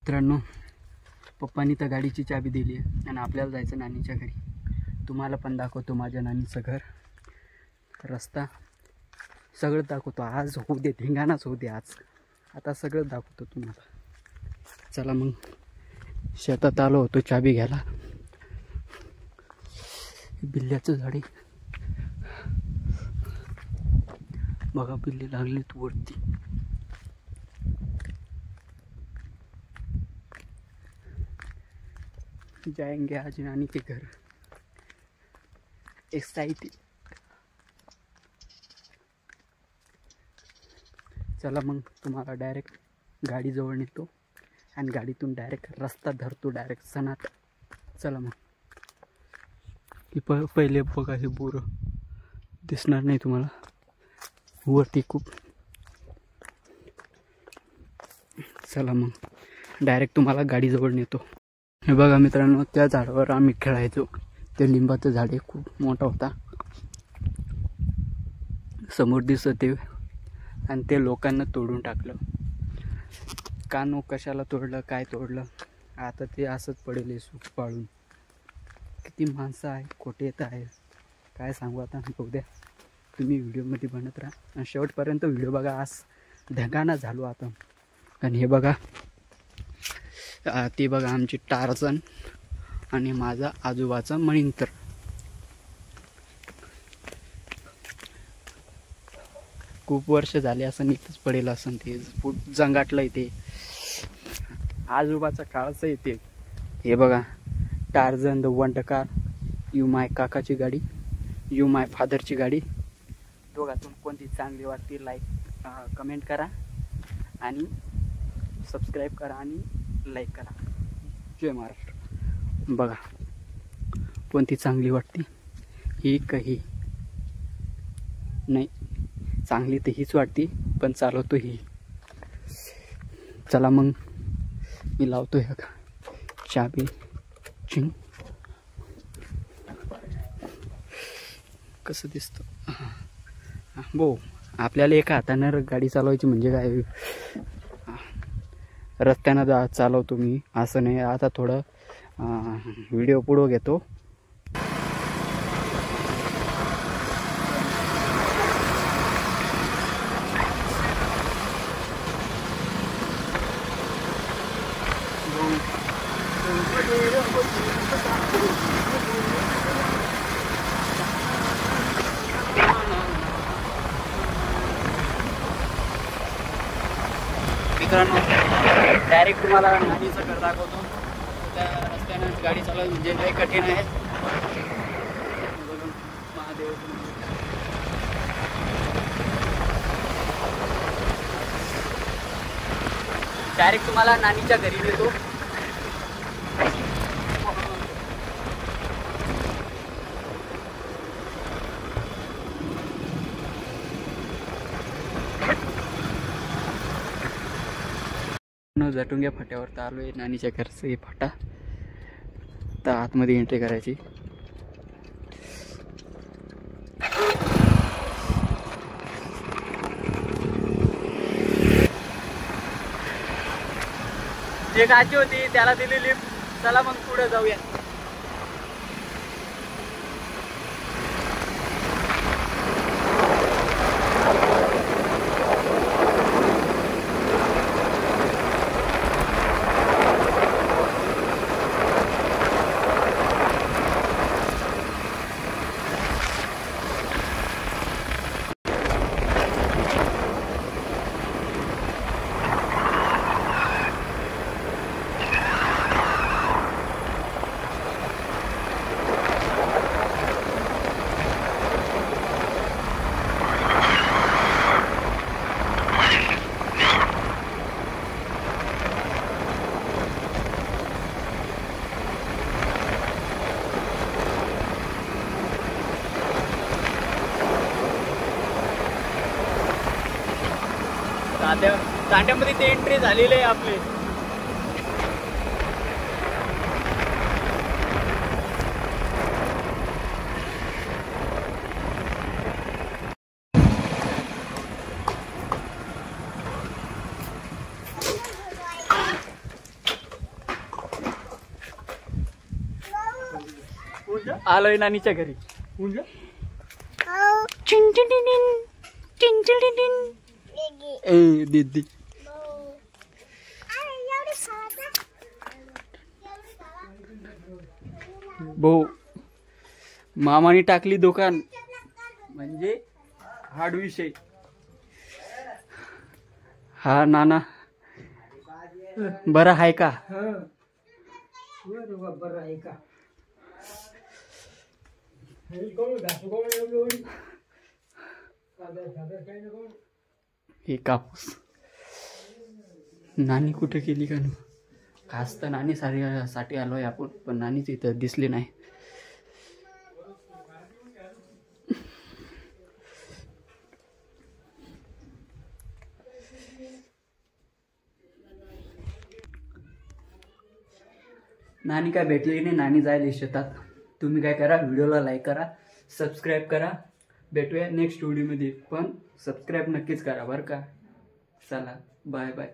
मित्रांनो, पप्पांनी तर गाडीची चाबी दिली आहे आणि आपल्याला जायचं नानीच्या घरी. तुम्हाला पण दाखवतो माझ्या नानीचं घर, रस्ता सगळं दाखवतो. आज होऊ दे, धिंगाणाच होऊ दे आज. आता सगळं दाखवतो तुम्हाला. चला मग, शेतात आलो होतो चाबी घ्यायला. बिल्ल्याचं झाड आहे बघा, बिल्ले लागलेत वरती. जाएंगे आज नानी के घर. एक्साइटेड. चला मग, तुम्हाला डायरेक्ट गाडीजवळ नेतो आणि गाडीतून डायरेक्ट रस्ता धरतो, डायरेक्ट सणात. चला मग. की पहिले बघा, हे बोरं दिसणार नाही तुम्हाला वरती खूप. चला मग, डायरेक्ट तुम्हाला गाडीजवळ नेतो. हे बघा मित्रांनो, त्या झाडावर आम्ही खेळायचो. ते लिंबाचं झाड आहे, खूप मोठा होता. समोर दिसत ते, आणि ते लोकांना तोडून टाकलं. का नो, कशाला तोडलं, काय तोडलं, आता ते असंच पडेल आहे सुख पाळून. किती माणसं आहे, कोठे येत आहे, काय सांगू आता. बघू द्या, तुम्ही व्हिडिओमध्ये बनत राहा आणि शेवटपर्यंत व्हिडिओ बघा. आज ढगाना झालो आता. आणि हे बघा, ती बघा आमची टार्झन आणि माझा आजोबाचा मणिंतर. खूप वर्ष झाले असं इथंच पडेल असं. ते जंगाटलं इथे, आजोबाचा काळच येते. हे बघा, टार्झन द वंडर. यू माय काकाची गाडी, यू माय फादरची गाडी. दोघातून कोणती चांगली वाटते, लाईक कमेंट करा आणि सबस्क्राईब करा आणि लाईक करा. जय महाराष्ट्र. बघा कोणती चांगली वाटते, ही काही नाही. चांगली तर हीच वाटते, पण चालवतो ही. चला मग, मी लावतो ह्या चाबी. चिंग, कसं दिसतं बो. आपल्याला एका हातानं गाडी चालवायची म्हणजे काय, रस्त्यानं चालवतो मी, असं नाही. आता थोडं व्हिडिओ पुढं घेतो. मित्रांनो, डायरेक्ट तुम्हाला नानीचं घर दाखवतो. त्या रस्त्यानं गाडी चालवणं म्हणजे लय कठीण आहे. महादेव, डायरेक्ट तुम्हाला नानीच्या घरी नेतो. जटुंग्या फाट्यावर तर आलो आहे. नानीच्या घरचं हे फाटा, तर आतमध्ये एंट्री करायची. एक आजी होती, त्याला दिली लिफ्ट. चला मग पुढे जाऊया. तांड्यामध्ये ते एंट्री झालेली आहे आपली. आलोय नानीच्या घरी. ए दीदी भाऊ मामाने टाकली दुकान म्हणजे हाड विषय. हा नाना बरं आहे का? बरं आहे का? हे कापूस नानी कुठे गेली का? खास तर नानी साठी आलोय आपण, पण नानीच इथं दिसली नाही. नानी काय भेटली नाही. नानी जायला शेतात. तुम्ही काय करा, व्हिडिओला लाईक करा, सबस्क्राईब करा. भेटूया नेक्स्ट व्हिडिओमध्ये, पण सबस्क्राईब नक्कीच करा बरं का. चला बाय बाय.